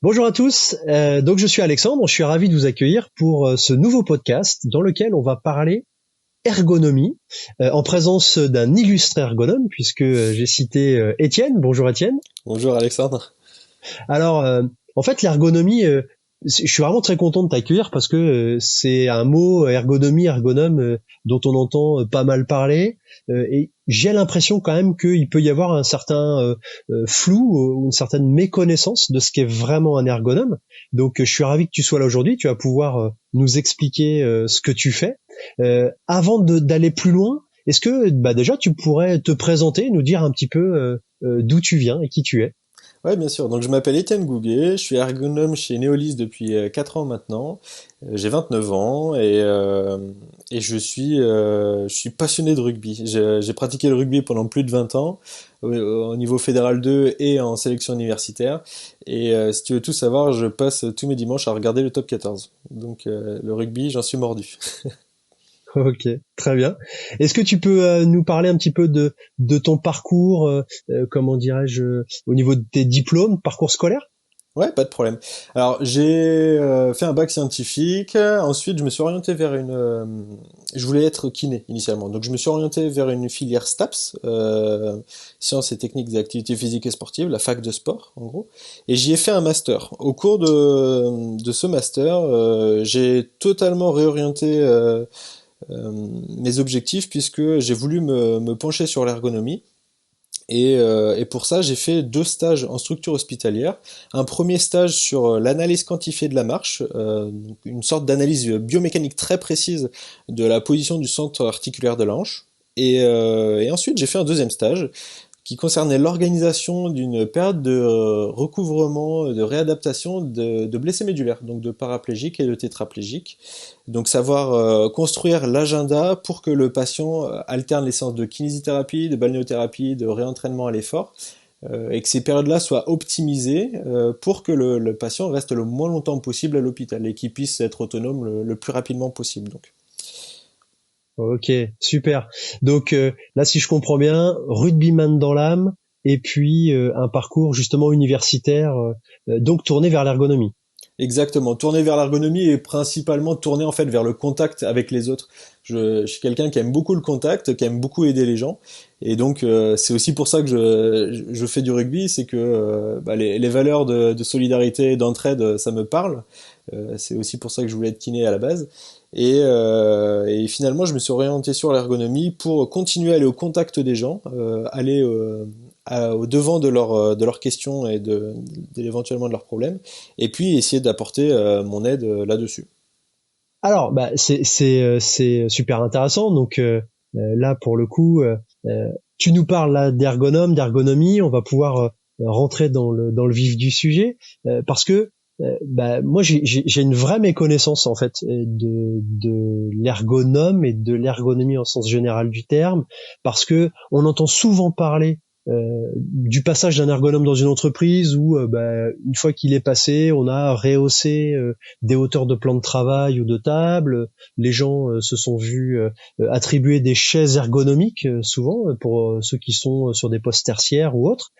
Bonjour à tous, donc je suis Alexandre, je suis ravi de vous accueillir pour ce nouveau podcast dans lequel on va parler ergonomie en présence d'un illustre ergonome puisque j'ai cité Étienne. Bonjour Étienne. Bonjour Alexandre. Alors en fait l'ergonomie, je suis vraiment très content de t'accueillir parce que c'est un mot ergonomie, ergonome dont on entend pas mal parler et j'ai l'impression quand même qu'il peut y avoir un certain flou ou une certaine méconnaissance de ce qu'est vraiment un ergonome. Donc je suis ravi que tu sois là aujourd'hui, tu vas pouvoir nous expliquer ce que tu fais. Avant d'aller plus loin, est-ce que déjà tu pourrais te présenter, nous dire un petit peu d'où tu viens et qui tu es? Ouais, bien sûr. Donc je m'appelle Étienne Gouguet, je suis ergonome chez Neolis depuis 4 ans maintenant. J'ai 29 ans et je suis passionné de rugby. J'ai pratiqué le rugby pendant plus de 20 ans au niveau fédéral 2 et en sélection universitaire. Et si tu veux tout savoir, je passe tous mes dimanches à regarder le top 14. Donc le rugby, j'en suis mordu. Ok, très bien. Est-ce que tu peux nous parler un petit peu de ton parcours, comment dirais-je, au niveau de tes diplômes, parcours scolaire? Ouais, pas de problème. Alors, j'ai fait un bac scientifique. Ensuite, je me suis orienté vers je voulais être kiné initialement. Donc, je me suis orienté vers une filière STAPS, sciences et techniques des activités physiques et sportives, la fac de sport, en gros. Et j'y ai fait un master. Au cours de ce master, j'ai totalement réorienté mes objectifs puisque j'ai voulu me pencher sur l'ergonomie. Et pour ça, j'ai fait 2 stages en structure hospitalière. Un premier stage sur l'analyse quantifiée de la marche, donc une sorte d'analyse biomécanique très précise de la position du centre articulaire de la hanche. Et ensuite, j'ai fait un deuxième stage qui concernait l'organisation d'une période de recouvrement, de réadaptation de blessés médulaires, donc de paraplégiques et de tétraplégiques. Donc savoir construire l'agenda pour que le patient alterne les séances de kinésithérapie, de balnéothérapie, de réentraînement à l'effort, et que ces périodes-là soient optimisées pour que le patient reste le moins longtemps possible à l'hôpital et qu'il puisse être autonome le plus rapidement possible. Donc. Ok, super. Donc là, si je comprends bien, rugbyman dans l'âme, et puis un parcours justement universitaire, donc tourné vers l'ergonomie. Exactement, tourner vers l'ergonomie et principalement tourner en fait vers le contact avec les autres. Je suis quelqu'un qui aime beaucoup le contact, qui aime beaucoup aider les gens, et donc c'est aussi pour ça que je fais du rugby, c'est que les valeurs de solidarité, d'entraide, ça me parle. C'est aussi pour ça que je voulais être kiné à la base. Et finalement, je me suis orienté sur l'ergonomie pour continuer à aller au contact des gens, aller au devant de leurs questions et éventuellement de leurs problèmes, et puis essayer d'apporter mon aide là-dessus. Alors, c'est super intéressant. Donc là, pour le coup, tu nous parles là d'ergonome, d'ergonomie. On va pouvoir rentrer dans le vif du sujet parce que moi, j'ai une vraie méconnaissance en fait de l'ergonome et de l'ergonomie en sens général du terme, parce que on entend souvent parler du passage d'un ergonome dans une entreprise où une fois qu'il est passé, on a rehaussé des hauteurs de plan de travail ou de table. Les gens se sont vus attribuer des chaises ergonomiques souvent pour ceux qui sont sur des postes tertiaires ou autres.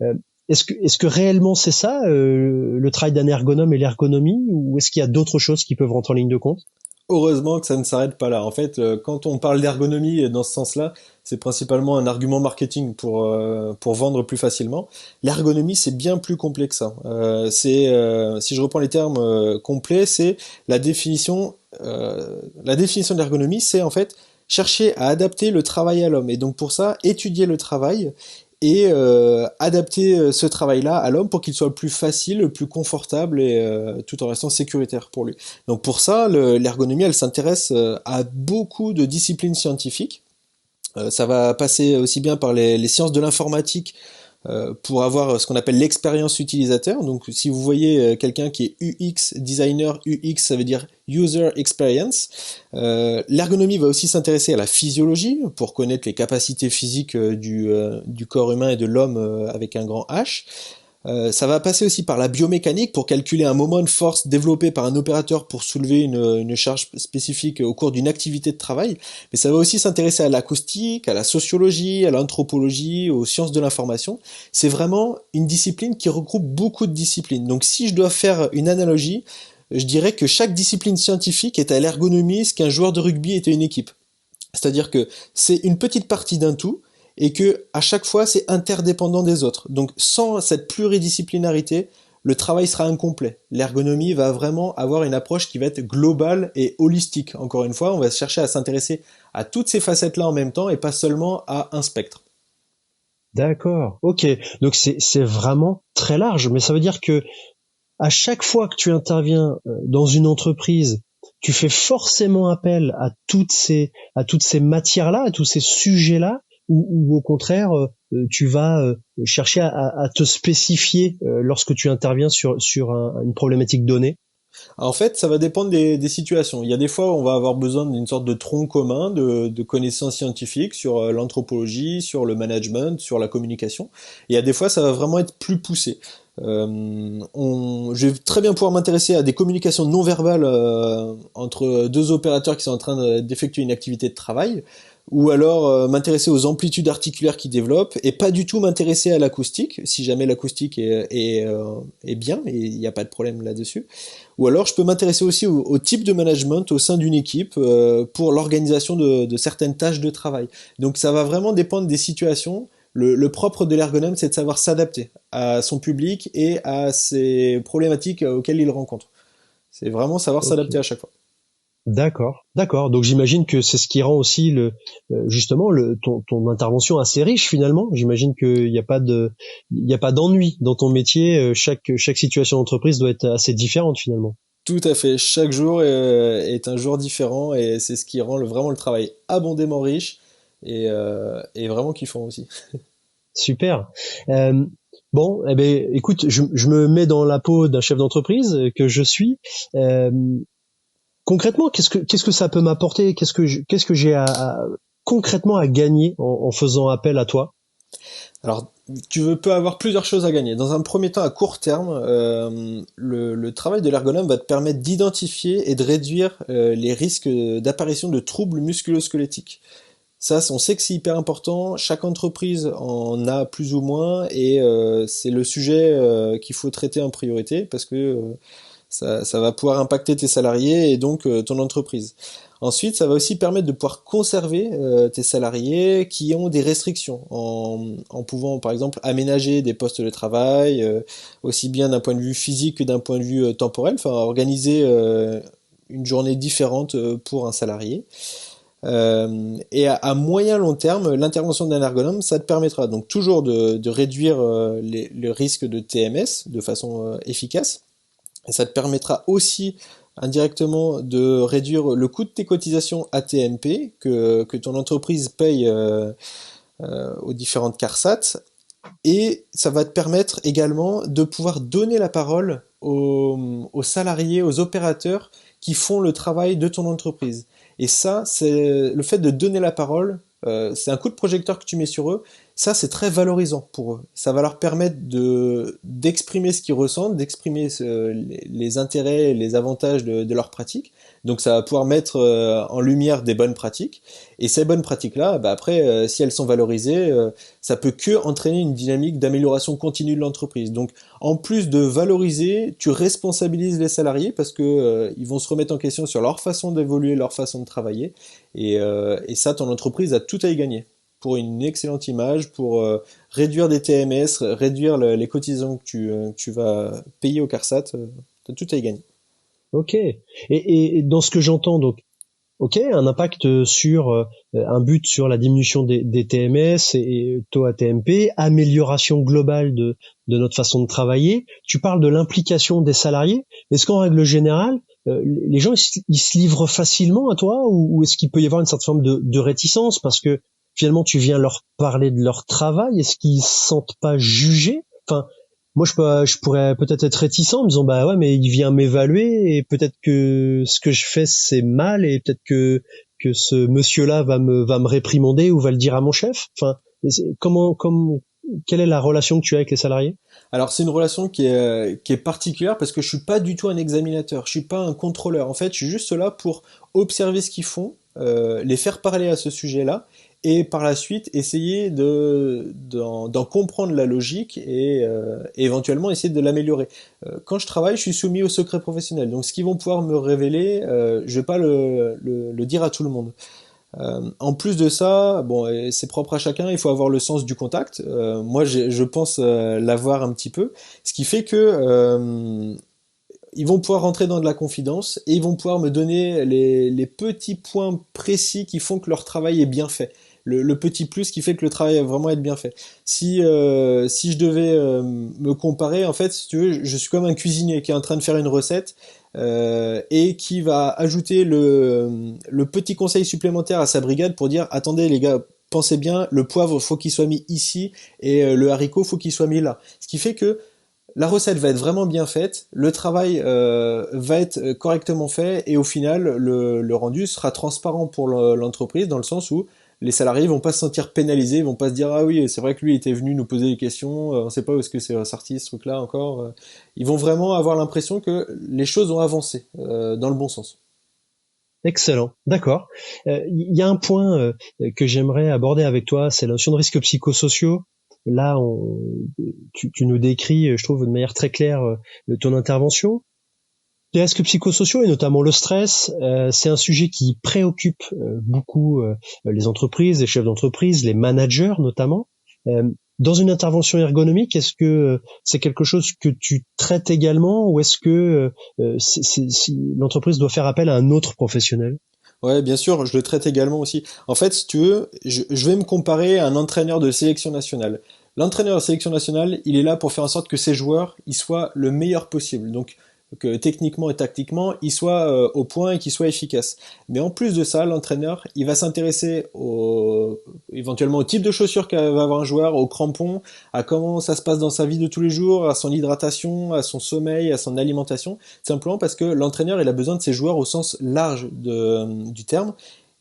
Euh, est-ce que réellement c'est ça le travail d'un ergonome et l'ergonomie, ou est-ce qu'il y a d'autres choses qui peuvent rentrer en ligne de compte? Heureusement que ça ne s'arrête pas là. En fait, quand on parle d'ergonomie dans ce sens-là, c'est principalement un argument marketing pour vendre plus facilement. L'ergonomie, c'est bien plus complet que ça. Si je reprends les termes complets, c'est la définition de l'ergonomie, c'est en fait chercher à adapter le travail à l'homme. Et donc pour ça, étudier le travail et adapter ce travail-là à l'homme pour qu'il soit le plus facile, le plus confortable et tout en restant sécuritaire pour lui. Donc pour ça, l'ergonomie, elle s'intéresse à beaucoup de disciplines scientifiques. Ça va passer aussi bien par les sciences de l'informatique pour avoir ce qu'on appelle l'expérience utilisateur. Donc si vous voyez quelqu'un qui est UX designer, UX ça veut dire user experience. L'ergonomie va aussi s'intéresser à la physiologie pour connaître les capacités physiques du corps humain et de l'homme avec un grand H. Ça va passer aussi par la biomécanique pour calculer un moment de force développé par un opérateur pour soulever une charge spécifique au cours d'une activité de travail. Mais ça va aussi s'intéresser à l'acoustique, à la sociologie, à l'anthropologie, aux sciences de l'information. C'est vraiment une discipline qui regroupe beaucoup de disciplines. Donc si je dois faire une analogie, je dirais que chaque discipline scientifique est à l'ergonomie ce qu'un joueur de rugby est à une équipe. C'est-à-dire que c'est une petite partie d'un tout et que à chaque fois c'est interdépendant des autres. Donc sans cette pluridisciplinarité, le travail sera incomplet. L'ergonomie va vraiment avoir une approche qui va être globale et holistique. Encore une fois, on va chercher à s'intéresser à toutes ces facettes-là en même temps et pas seulement à un spectre. D'accord. Ok. Donc c'est vraiment très large, mais ça veut dire que à chaque fois que tu interviens dans une entreprise, tu fais forcément appel à toutes ces matières-là, à tous ces sujets-là, ou au contraire, tu vas chercher à te spécifier lorsque tu interviens sur une problématique donnée. En fait, ça va dépendre des situations. Il y a des fois où on va avoir besoin d'une sorte de tronc commun de connaissances scientifiques sur l'anthropologie, sur le management, sur la communication. Et il y a des fois, ça va vraiment être plus poussé. Je vais très bien pouvoir m'intéresser à des communications non verbales entre deux opérateurs qui sont en train d'effectuer une activité de travail, ou alors m'intéresser aux amplitudes articulaires qui développent, et pas du tout m'intéresser à l'acoustique, si jamais l'acoustique est bien, et il n'y a pas de problème là-dessus. Ou alors je peux m'intéresser aussi au type de management au sein d'une équipe pour l'organisation de certaines tâches de travail. Donc ça va vraiment dépendre des situations. Le propre de l'ergonome, c'est de savoir s'adapter à son public et à ses problématiques auxquelles il rencontre. C'est vraiment savoir s'adapter Ok. à chaque fois. D'accord, d'accord. Donc j'imagine que c'est ce qui rend aussi justement ton intervention assez riche finalement. J'imagine qu'il n'y a pas d'ennui dans ton métier. Chaque situation d'entreprise doit être assez différente finalement. Tout à fait. Chaque jour est un jour différent et c'est ce qui rend vraiment le travail abondamment riche et vraiment kiffant aussi. Super. Euh, bon, eh ben, écoute, je me mets dans la peau d'un chef d'entreprise que je suis. Euh, Concrètement, qu'est-ce que ça peut m'apporter? Qu'est-ce que j'ai concrètement à gagner en faisant appel à toi? Alors, peux avoir plusieurs choses à gagner. Dans un premier temps, à court terme, le travail de l'ergonome va te permettre d'identifier et de réduire les risques d'apparition de troubles musculo-squelettiques. Ça, on sait que c'est hyper important. Chaque entreprise en a plus ou moins, et c'est le sujet qu'il faut traiter en priorité parce que ça va pouvoir impacter tes salariés et donc ton entreprise. Ensuite, ça va aussi permettre de pouvoir conserver tes salariés qui ont des restrictions en pouvant, par exemple, aménager des postes de travail, aussi bien d'un point de vue physique que d'un point de vue temporel, enfin organiser une journée différente pour un salarié. Et à moyen long terme, l'intervention d'un ergonome, ça te permettra donc toujours de réduire le risque de TMS de façon efficace. Et ça te permettra aussi indirectement de réduire le coût de tes cotisations AT-MP que ton entreprise paye aux différentes CARSAT. Et ça va te permettre également de pouvoir donner la parole aux salariés, aux opérateurs qui font le travail de ton entreprise. Et ça, c'est le fait de donner la parole, c'est un coup de projecteur que tu mets sur eux. Ça, c'est très valorisant pour eux. Ça va leur permettre d'exprimer ce qu'ils ressentent, d'exprimer les intérêts et les avantages de leur pratique. Donc ça va pouvoir mettre en lumière des bonnes pratiques. Et ces bonnes pratiques-là, bah après, si elles sont valorisées, ça peut que entraîner une dynamique d'amélioration continue de l'entreprise. Donc en plus de valoriser, tu responsabilises les salariés parce que ils vont se remettre en question sur leur façon d'évoluer, leur façon de travailler. Et ça, ton entreprise a tout à y gagner. Pour une excellente image, pour réduire des TMS, réduire les cotisations que tu vas payer au CARSAT, t'as tout à y gagner. Ok. Et dans ce que j'entends, donc, ok, un impact sur un but sur la diminution des TMS et taux ATMP, amélioration globale de notre façon de travailler. Tu parles de l'implication des salariés. Est-ce qu'en règle générale, les gens ils se livrent facilement à toi ou est-ce qu'il peut y avoir une certaine forme de réticence parce que finalement tu viens leur parler de leur travail? Est-ce qu'ils se sentent pas jugés? Enfin, moi je pourrais peut-être être réticent en me disant bah ouais mais il vient m'évaluer et peut-être que ce que je fais c'est mal et peut-être que ce monsieur-là va me réprimander ou va le dire à mon chef. Enfin, quelle est la relation que tu as avec les salariés? Alors c'est une relation qui est particulière parce que je suis pas du tout un examinateur, je suis pas un contrôleur. En fait, je suis juste là pour observer ce qu'ils font, les faire parler à ce sujet-là, et par la suite essayer d'en comprendre la logique et éventuellement essayer de l'améliorer. Quand je travaille, je suis soumis au secret professionnel, donc ce qu'ils vont pouvoir me révéler, je vais pas le dire à tout le monde. En plus de ça, bon, c'est propre à chacun, il faut avoir le sens du contact. Moi, je pense l'avoir un petit peu, ce qui fait que ils vont pouvoir rentrer dans de la confidence et ils vont pouvoir me donner les petits points précis qui font que leur travail est bien fait. Le petit plus qui fait que le travail va vraiment être bien fait. Si je devais me comparer, en fait, si tu veux, je suis comme un cuisinier qui est en train de faire une recette et qui va ajouter le petit conseil supplémentaire à sa brigade pour dire, attendez les gars, pensez bien, le poivre faut qu'il soit mis ici et le haricot faut qu'il soit mis là. Ce qui fait que la recette va être vraiment bien faite, le travail va être correctement fait et au final le rendu sera transparent pour l'entreprise dans le sens où les salariés vont pas se sentir pénalisés, ils vont pas se dire ah oui c'est vrai que lui était venu nous poser des questions, on sait pas où est-ce que c'est sorti ce truc-là encore. Ils vont vraiment avoir l'impression que les choses ont avancé dans le bon sens. Excellent, d'accord. Il y a un point que j'aimerais aborder avec toi, c'est la notion de risques psychosociaux. Là, tu nous décris, je trouve, de manière très claire ton intervention. Les risques psychosociaux et notamment le stress, c'est un sujet qui préoccupe beaucoup les entreprises, les chefs d'entreprise, les managers notamment. Dans une intervention ergonomique, est-ce que c'est quelque chose que tu traites également ou est-ce que si l'entreprise doit faire appel à un autre professionnel? Ouais, bien sûr, je le traite également aussi. En fait, si tu veux, je vais me comparer à un entraîneur de sélection nationale. L'entraîneur de sélection nationale, il est là pour faire en sorte que ses joueurs, ils soient le meilleur possible. Donc, que techniquement et tactiquement, ils soient au point et qu'ils soient efficaces. Mais en plus de ça, l'entraîneur, il va s'intéresser éventuellement au type de chaussures qu'a va avoir un joueur, aux crampons, à comment ça se passe dans sa vie de tous les jours, à son hydratation, à son sommeil, à son alimentation, simplement parce que l'entraîneur, il a besoin de ses joueurs au sens large du terme.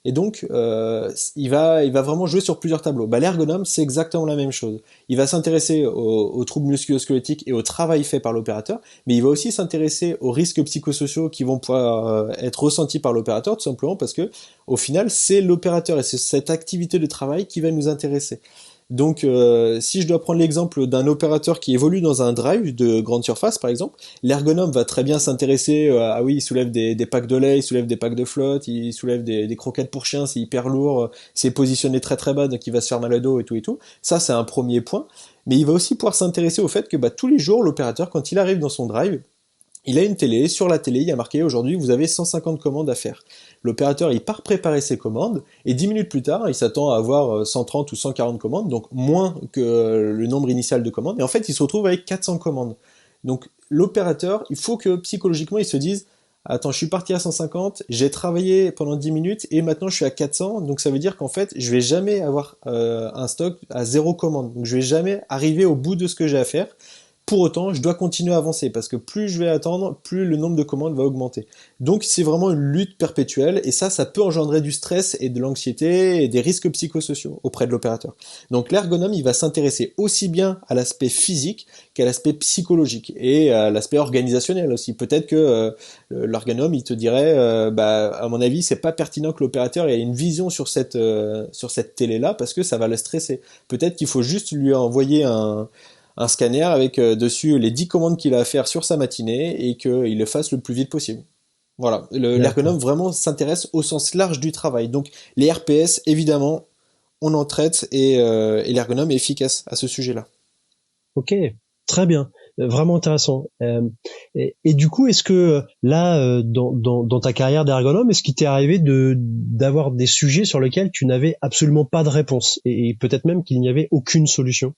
Et donc, il va vraiment jouer sur plusieurs tableaux. Bah, l'ergonome, c'est exactement la même chose. Il va s'intéresser aux troubles musculo-squelettiques et au travail fait par l'opérateur, mais il va aussi s'intéresser aux risques psychosociaux qui vont pouvoir être ressentis par l'opérateur, tout simplement parce que, au final, c'est l'opérateur et c'est cette activité de travail qui va nous intéresser. Donc, si je dois prendre l'exemple d'un opérateur qui évolue dans un drive de grande surface, par exemple, l'ergonome va très bien s'intéresser ah oui, il soulève des packs de lait, il soulève des packs de flotte, il soulève des croquettes pour chiens, c'est hyper lourd, c'est positionné très très bas, donc il va se faire mal au dos et tout et tout. Ça, c'est un premier point. Mais il va aussi pouvoir s'intéresser au fait que bah, tous les jours, l'opérateur, quand il arrive dans son drive, il a une télé, sur la télé, il y a marqué aujourd'hui, vous avez 150 commandes à faire. L'opérateur, il part préparer ses commandes, et 10 minutes plus tard, il s'attend à avoir 130 ou 140 commandes, donc moins que le nombre initial de commandes, et en fait, il se retrouve avec 400 commandes. Donc, l'opérateur, il faut que psychologiquement, il se dise, attends, je suis parti à 150, j'ai travaillé pendant 10 minutes, et maintenant je suis à 400, donc ça veut dire qu'en fait, je vais jamais avoir un stock à 0 commande, donc je vais jamais arriver au bout de ce que j'ai à faire. Pour autant, je dois continuer à avancer parce que plus je vais attendre, plus le nombre de commandes va augmenter. Donc c'est vraiment une lutte perpétuelle et ça peut engendrer du stress et de l'anxiété et des risques psychosociaux auprès de l'opérateur. Donc l'ergonome, il va s'intéresser aussi bien à l'aspect physique qu'à l'aspect psychologique et à l'aspect organisationnel aussi. Peut-être que l'ergonome, il te dirait, bah à mon avis, c'est pas pertinent que l'opérateur ait une vision sur cette télé-là parce que ça va le stresser. Peut-être qu'il faut juste lui envoyer un scanner avec dessus les 10 commandes qu'il a à faire sur sa matinée et qu'il le fasse le plus vite possible. Voilà, l'ergonome D'accord. vraiment s'intéresse au sens large du travail. Donc les RPS, évidemment, on en traite et l'ergonome est efficace à ce sujet-là. Ok, très bien. Vraiment intéressant. Et du coup, est-ce que là, dans ta carrière d'ergonome, est-ce qu'il t'est arrivé d'avoir des sujets sur lesquels tu n'avais absolument pas de réponse et peut-être même qu'il n'y avait aucune solution?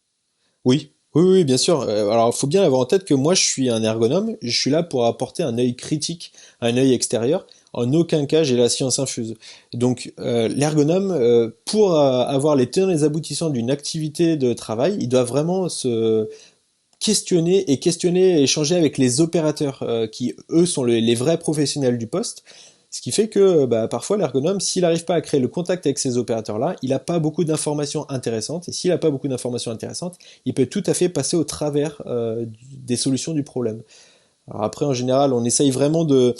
Oui, oui, oui, bien sûr. Alors, il faut bien avoir en tête que moi, je suis un ergonome. Je suis là pour apporter un œil critique, un œil extérieur. En aucun cas, j'ai la science infuse. Donc, l'ergonome, pour avoir les tenants et les aboutissants d'une activité de travail, il doit vraiment se questionner et échanger avec les opérateurs qui, eux, sont les vrais professionnels du poste. Ce qui fait que parfois l'ergonome, s'il n'arrive pas à créer le contact avec ces opérateurs-là, il n'a pas beaucoup d'informations intéressantes. Et s'il n'a pas beaucoup d'informations intéressantes, il peut tout à fait passer au travers des solutions du problème. Alors après, en général, on essaye vraiment de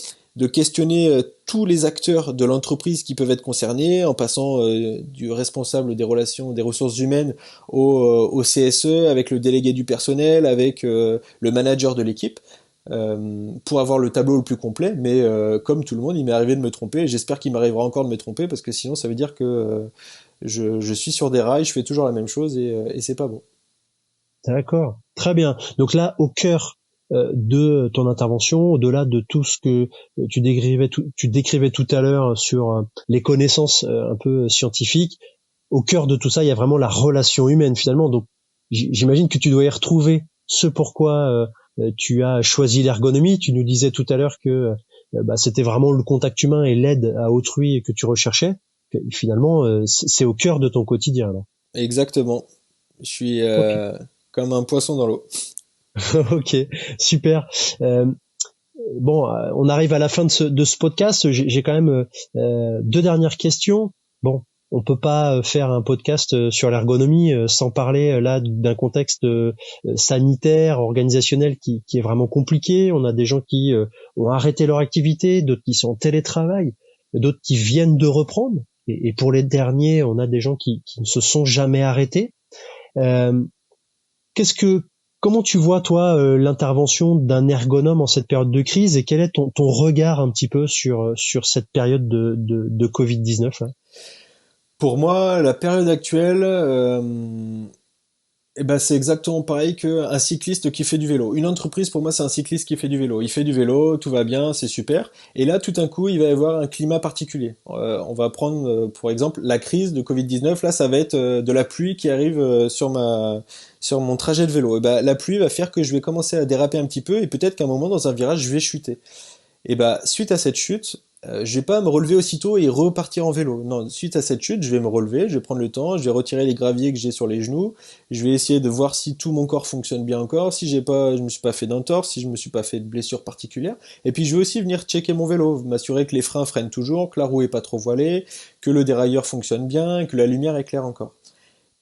questionner tous les acteurs de l'entreprise qui peuvent être concernés, en passant du responsable des relations, des ressources humaines au CSE, avec le délégué du personnel, avec le manager de l'équipe, pour avoir le tableau le plus complet. Mais comme tout le monde, il m'est arrivé de me tromper, et j'espère qu'il m'arrivera encore de me tromper, parce que sinon ça veut dire que je suis sur des rails, je fais toujours la même chose, et c'est pas bon. D'accord, très bien. Donc là, au cœur de ton intervention, au-delà de tout ce que tu décrivais tout à l'heure sur les connaissances un peu scientifiques, au cœur de tout ça, il y a vraiment la relation humaine finalement. Donc j'imagine que tu dois y retrouver ce pourquoi tu as choisi l'ergonomie. Tu nous disais tout à l'heure que c'était vraiment le contact humain et l'aide à autrui que tu recherchais. Finalement, c'est au cœur de ton quotidien alors. Exactement. Je suis Ok. comme un poisson dans l'eau. Ok, super. Euh, bon, on arrive à la fin de ce podcast. J'ai quand même deux dernières questions. Bon, on peut pas faire un podcast sur l'ergonomie sans parler là d'un contexte sanitaire, organisationnel qui est vraiment compliqué. On a des gens qui ont arrêté leur activité, d'autres qui sont en télétravail, d'autres qui viennent de reprendre. Et pour les derniers, on a des gens qui ne se sont jamais arrêtés. Euh, Qu'est-ce que Comment tu vois toi l'intervention d'un ergonome en cette période de crise et quel est ton regard un petit peu sur cette période de Covid-19 là? Pour moi, la période actuelle, c'est exactement pareil qu'un cycliste qui fait du vélo. Une entreprise, pour moi, c'est un cycliste qui fait du vélo. Il fait du vélo, tout va bien, c'est super. Et là, tout d'un coup, il va y avoir un climat particulier. On va prendre, pour exemple, la crise de Covid-19. Là, ça va être de la pluie qui arrive sur mon trajet de vélo. Et la pluie va faire que je vais commencer à déraper un petit peu et peut-être qu'à un moment, dans un virage, je vais chuter. Et suite à cette chute, je vais pas me relever aussitôt et repartir en vélo. Non, suite à cette chute, je vais me relever, je vais prendre le temps, je vais retirer les graviers que j'ai sur les genoux, je vais essayer de voir si tout mon corps fonctionne bien encore, si je me suis pas fait d'entorse, si je me suis pas fait de blessure particulière. Et puis je vais aussi venir checker mon vélo, m'assurer que les freins freinent toujours, que la roue est pas trop voilée, que le dérailleur fonctionne bien, que la lumière est claire encore.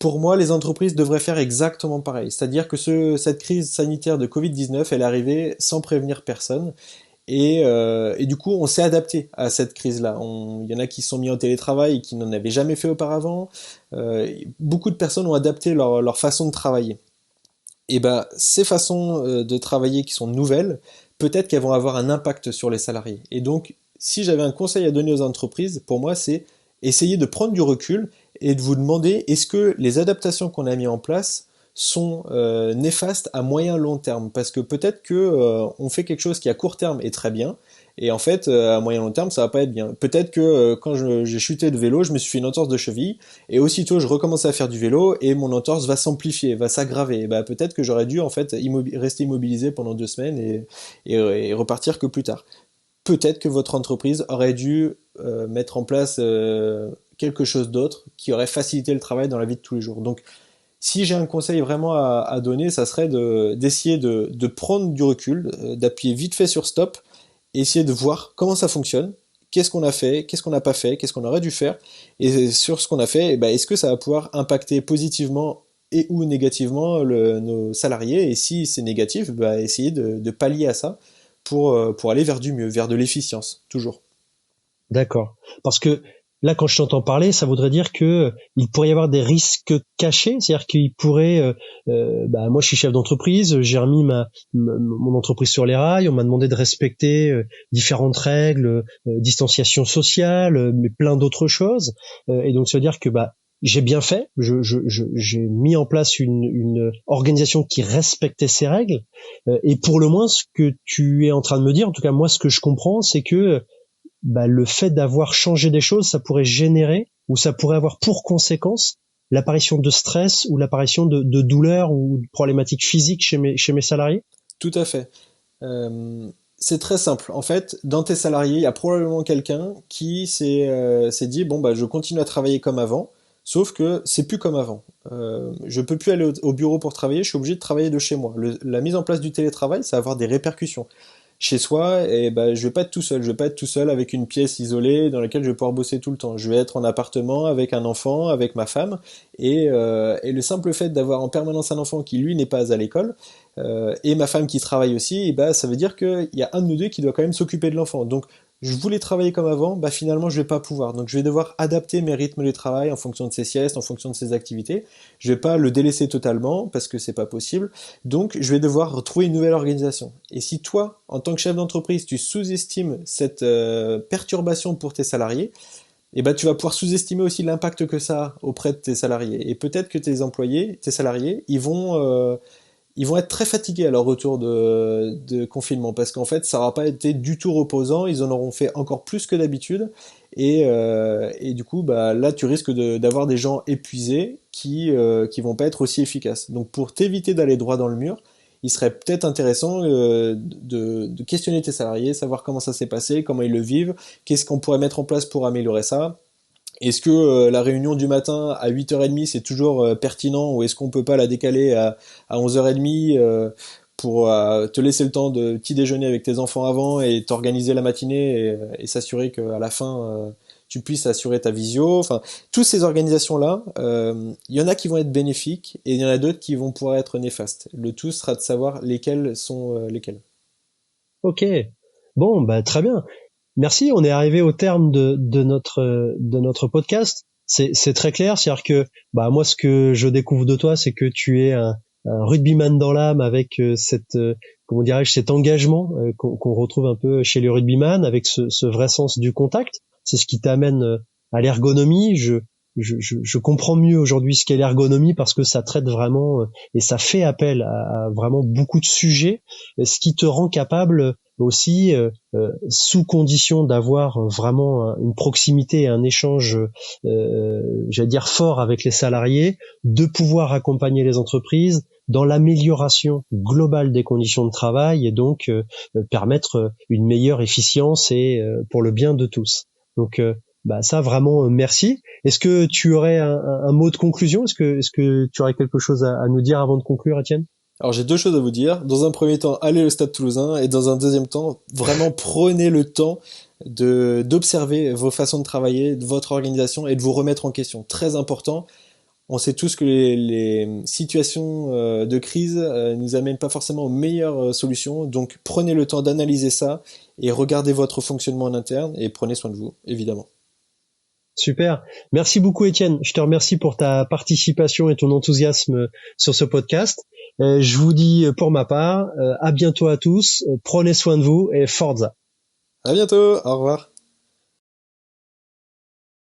Pour moi, les entreprises devraient faire exactement pareil. C'est-à-dire que cette crise sanitaire de Covid-19, elle est arrivée sans prévenir personne. Et du coup, on s'est adapté à cette crise-là. Il y en a qui se sont mis en télétravail et qui n'en avaient jamais fait auparavant. Beaucoup de personnes ont adapté leur façon de travailler. Ces façons de travailler qui sont nouvelles, peut-être qu'elles vont avoir un impact sur les salariés. Et donc, si j'avais un conseil à donner aux entreprises, pour moi, c'est essayer de prendre du recul et de vous demander est-ce que les adaptations qu'on a mis en place sont néfastes à moyen long terme, parce que peut-être que on fait quelque chose qui à court terme est très bien, et en fait à moyen long terme ça va pas être bien. Peut-être que quand j'ai chuté de vélo, je me suis fait une entorse de cheville, et aussitôt je recommence à faire du vélo et mon entorse va s'amplifier, va s'aggraver. Et peut-être que j'aurais dû en fait rester immobilisé pendant 2 semaines et repartir que plus tard. Peut-être que votre entreprise aurait dû mettre en place quelque chose d'autre qui aurait facilité le travail dans la vie de tous les jours. Donc si j'ai un conseil vraiment à donner, ça serait d'essayer de prendre du recul, d'appuyer vite fait sur stop, et essayer de voir comment ça fonctionne, qu'est-ce qu'on a fait, qu'est-ce qu'on n'a pas fait, qu'est-ce qu'on aurait dû faire, et sur ce qu'on a fait, est-ce que ça va pouvoir impacter positivement et ou négativement nos salariés, et si c'est négatif, essayer de pallier à ça pour aller vers du mieux, vers de l'efficience, toujours. D'accord. Parce que là, quand je t'entends parler, ça voudrait dire que il pourrait y avoir des risques cachés, c'est-à-dire qu'il pourrait, moi, je suis chef d'entreprise, j'ai remis mon entreprise sur les rails, on m'a demandé de respecter différentes règles, distanciation sociale, mais plein d'autres choses, et donc ça veut dire que j'ai bien fait, j'ai mis en place une organisation qui respectait ces règles, et pour le moins, ce que tu es en train de me dire, en tout cas moi, ce que je comprends, c'est que le fait d'avoir changé des choses, ça pourrait générer ou ça pourrait avoir pour conséquence l'apparition de stress ou l'apparition de douleurs ou de problématiques physiques chez mes salariés. Tout à fait. C'est très simple. En fait, dans tes salariés, il y a probablement quelqu'un qui s'est dit, bon, je continue à travailler comme avant, sauf que c'est plus comme avant. Je peux plus aller au bureau pour travailler, je suis obligé de travailler de chez moi. La mise en place du télétravail, ça va avoir des répercussions. chez soi, et ben je vais pas être tout seul. Je vais pas être tout seul avec une pièce isolée dans laquelle je vais pouvoir bosser tout le temps. Je vais être en appartement avec un enfant, avec ma femme, et le simple fait d'avoir en permanence un enfant qui lui n'est pas à l'école, et ma femme qui travaille aussi, et ben ça veut dire qu'il y a un de nous deux qui doit quand même s'occuper de l'enfant. Donc je voulais travailler comme avant, bah finalement je vais pas pouvoir. Donc je vais devoir adapter mes rythmes de travail en fonction de ses siestes, en fonction de ses activités. Je vais pas le délaisser totalement parce que c'est pas possible. Donc je vais devoir trouver une nouvelle organisation. Et si toi, en tant que chef d'entreprise, tu sous-estimes cette perturbation pour tes salariés, eh ben tu vas pouvoir sous-estimer aussi l'impact que ça a auprès de tes salariés. Et peut-être que tes employés, tes salariés, ils vont être très fatigués à leur retour de confinement parce qu'en fait, ça n'aura pas été du tout reposant. Ils en auront fait encore plus que d'habitude. Et du coup, bah, là, tu risques d'avoir des gens épuisés qui vont pas être aussi efficaces. Donc, pour t'éviter d'aller droit dans le mur, il serait peut-être intéressant de questionner tes salariés, savoir comment ça s'est passé, comment ils le vivent, qu'est-ce qu'on pourrait mettre en place pour améliorer ça. Est-ce que la réunion du matin à 8h30 c'est toujours pertinent ou est-ce qu'on peut pas la décaler à 11h30 pour te laisser le temps de petit déjeuner avec tes enfants avant et t'organiser la matinée et s'assurer qu'à la fin tu puisses assurer ta visio. Enfin, toutes ces organisations-là, il y en a qui vont être bénéfiques et il y en a d'autres qui vont pouvoir être néfastes. Le tout sera de savoir lesquelles sont lesquelles. Ok. Bon, bah très bien. Merci. On est arrivé au terme de notre podcast. C'est très clair. C'est-à-dire que bah moi, ce que je découvre de toi, c'est que tu es un rugbyman dans l'âme avec comment dirais-je, cet engagement qu'on retrouve un peu chez les rugbyman, avec ce vrai sens du contact. C'est ce qui t'amène à l'ergonomie. Je comprends mieux aujourd'hui ce qu'est l'ergonomie parce que ça traite vraiment et ça fait appel à vraiment beaucoup de sujets, ce qui te rend capable aussi, sous condition d'avoir vraiment une proximité et un échange, j'allais dire fort avec les salariés, de pouvoir accompagner les entreprises dans l'amélioration globale des conditions de travail et donc permettre une meilleure efficience et pour le bien de tous. Donc bah ça vraiment merci. Est-ce que tu aurais un mot de conclusion? Est-ce que tu aurais quelque chose à nous dire avant de conclure, Étienne? Alors j'ai deux choses à vous dire. Dans un premier temps, allez au Stade Toulousain et dans un deuxième temps, vraiment prenez le temps d'observer vos façons de travailler, de votre organisation et de vous remettre en question. Très important. On sait tous que les situations de crise nous amènent pas forcément aux meilleures solutions. Donc prenez le temps d'analyser ça et regardez votre fonctionnement en interne et prenez soin de vous, évidemment. Super. Merci beaucoup, Étienne. Je te remercie pour ta participation et ton enthousiasme sur ce podcast. Je vous dis pour ma part, à bientôt à tous. Prenez soin de vous et forza. À bientôt. Au revoir.